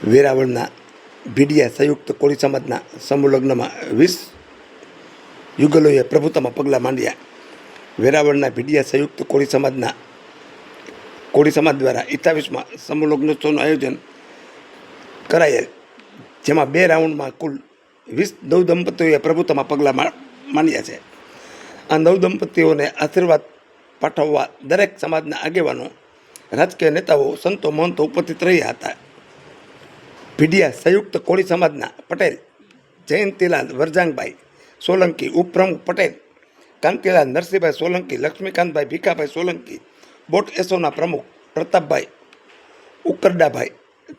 વેરાવળના ભીડિયા સંયુક્ત કોળી સમાજના સમૂહ લગ્નમાં 20 યુગલોએ પ્રભુતામાં પગલાં માંડ્યા. વેરાવળના ભીડિયા સંયુક્ત કોળી સમાજ દ્વારા 28મા સમૂહ લગ્નોત્સવનું આયોજન કરાયેલ, જેમાં 2 રાઉન્ડમાં કુલ 20 નવદંપતીઓએ પ્રભુતામાં પગલાં માંડ્યા છે. આ નવદંપતીઓને આશીર્વાદ પાઠવવા દરેક સમાજના આગેવાનો, રાજકીય નેતાઓ, સંતો, મહંતો ઉપસ્થિત રહ્યા હતા. ભીડિયા સંયુક્ત કોળી સમાજના પટેલ જયંતિલાલ વરજાંગભાઈ સોલંકી, ઉપપ્રમુખ પટેલ કાંતિલાલ નરસિંહભાઈ સોલંકી, લક્ષ્મીકાંતભાઈ ભીખાભાઈ સોલંકી, બોટ એસોના પ્રમુખ પ્રતાપભાઈ ઉકરડાભાઈ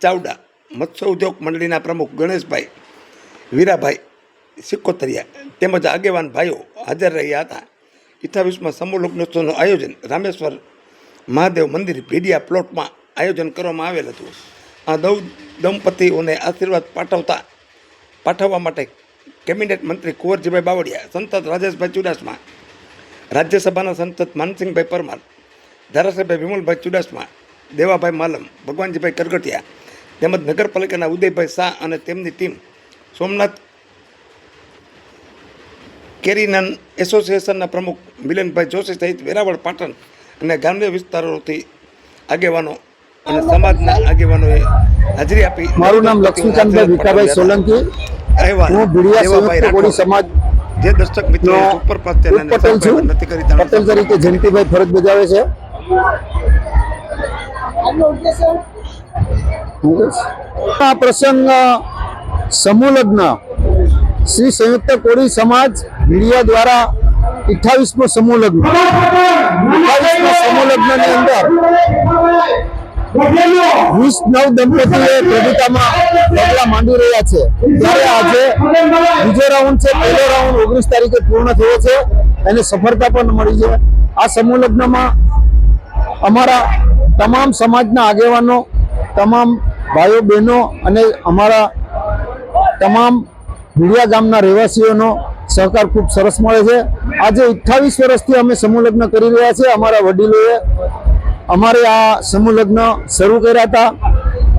ચાવડા, મત્સ્ય ઉદ્યોગ મંડળીના પ્રમુખ ગણેશભાઈ વીરાભાઈ સિકોતરિયા તેમજ આગેવાન ભાઈઓ હાજર રહ્યા હતા. 28મા સમૂહ લગ્નોત્સવનું આયોજન રામેશ્વર મહાદેવ મંદિર ભીડિયા પ્લોટમાં આયોજન કરવામાં આવેલ હતું. આ દંપતીઓને આશીર્વાદ પાઠવવા માટે કેબિનેટ મંત્રી કુંવરજીભાઈ બાવળિયા, સંસદ રાજેશભાઈ ચુડાસમા, રાજ્યસભાના સંસદ માનસિંહભાઈ પરમાર, ધારાસભ્ય વિમલભાઈ ચુડાસમા, દેવાભાઈ માલમ, ભગવાનજીભાઈ કરગટિયા તેમજ નગરપાલિકાના ઉદયભાઈ શાહ અને તેમની ટીમ, સોમનાથ કેરીનન એસોસિએશનના પ્રમુખ મિલનભાઈ જોશી સહિત વેરાવળ, પાટણ અને ગ્રામ્ય વિસ્તારોથી આગેવાનો અને સમાજના આગેવાનોએ હાજરી આપી. મારું નામ લક્ષ્મીકાંતભાઈ ભીખાભાઈ સોલંકી, હું ભીડિયા સંયુક્ત કોળી સમાજ જે દર્શક મિત્રો સુપરફાસ્ટ ચેનલને સબસ્ક્રાઇબ નથી કરી પટેલ તરીકે જયંતિભાઈ ફરજ બજાવે છે. આ પ્રસંગ સમૂહ લગ્ન શ્રી સંયુક્ત કોળી સમાજ ભીડિયા દ્વારા 28મો સમૂહ લગ્ન. 28મા સમૂહ લગ્નની અંદર 20 નવદંપતીએ પ્રભુતામાં પગલાં માંડી રહ્યા છે. ત્યારે આજે બીજો રાઉન્ડ છે. પહેલો રાઉન્ડ 19 તારીખે પૂર્ણ થયો છે, એને સફળતા પણ મળી છે. આ સમૂહ લગ્નમાં અમારા તમામ સમાજના આગેવાનો, તમામ ભાઈઓ બહેનો અને અમારા તમામ ભીડિયા ગામના રહેવાસીઓનો સહકાર ખૂબ સરસ મળે છે. આજે 28 વર્ષથી અમે સમૂહ લગ્ન કરી રહ્યા છીએ. અમારા વડીલોએ અમારે આ સમૂહ લગ્ન શરૂ કર્યા હતા.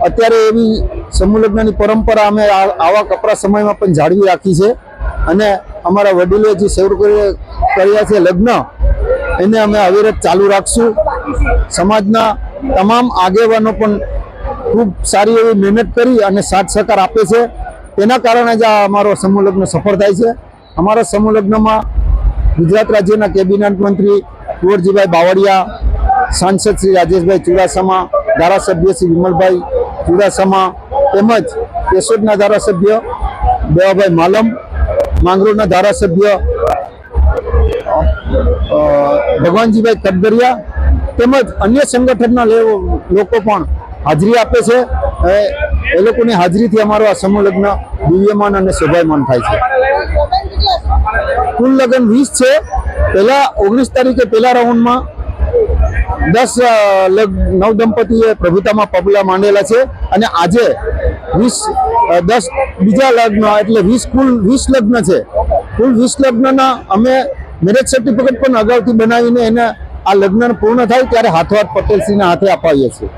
અત્યારે એવી સમૂહ લગ્નની પરંપરા અમે આવા કપરા સમયમાં પણ જાળવી રાખી છે અને અમારા વડીલોએ જે શરૂ કર્યા છે લગ્ન, એને અમે અવિરત ચાલુ રાખશું. સમાજના તમામ આગેવાનો પણ ખૂબ સારી એવી મહેનત કરી અને સાથ સહકાર આપે છે. તેના કારણે જ આ અમારો સમૂહ લગ્ન સફળ થાય છે. અમારા સમૂહ લગ્નમાં ગુજરાત રાજ્યના કેબિનેટ મંત્રી કુંવરજીભાઈ બાવળિયા, સાંસદ શ્રી રાજેશભાઈ ચુડાસમા, ધારાસભ્ય શ્રી વિમલભાઈ ચુડાસમા તેમજ કેશોદના ધારાસભ્ય દેવાભાઈ માલમ, માંગરોળના ધારાસભ્ય ભગવાનજીભાઈ કટગરિયા તેમજ અન્ય સંગઠનના લોકો પણ હાજરી આપે છે. એ લોકોની હાજરીથી અમારો આ સમૂહ લગ્ન દિવ્યમાન અને શોભાયમાન થાય છે. કુલ લગ્ન 20 છે. પહેલા 19 તારીખે પહેલા રાઉન્ડમાં 10 નવદંપતીએ પ્રભુતામાં પગલાં માંડેલા છે અને આજે 10 બીજા લગ્ન એટલે 20 કુલ 20 લગ્ન છે. કુલ 20 લગ્નના અમે મેરેજ સર્ટિફિકેટ પણ અગાઉથી બનાવીને એને આ લગ્ન પૂર્ણ થાય ત્યારે હાથોહાથ પટેલશ્રીના હાથે અપાવીએ છીએ.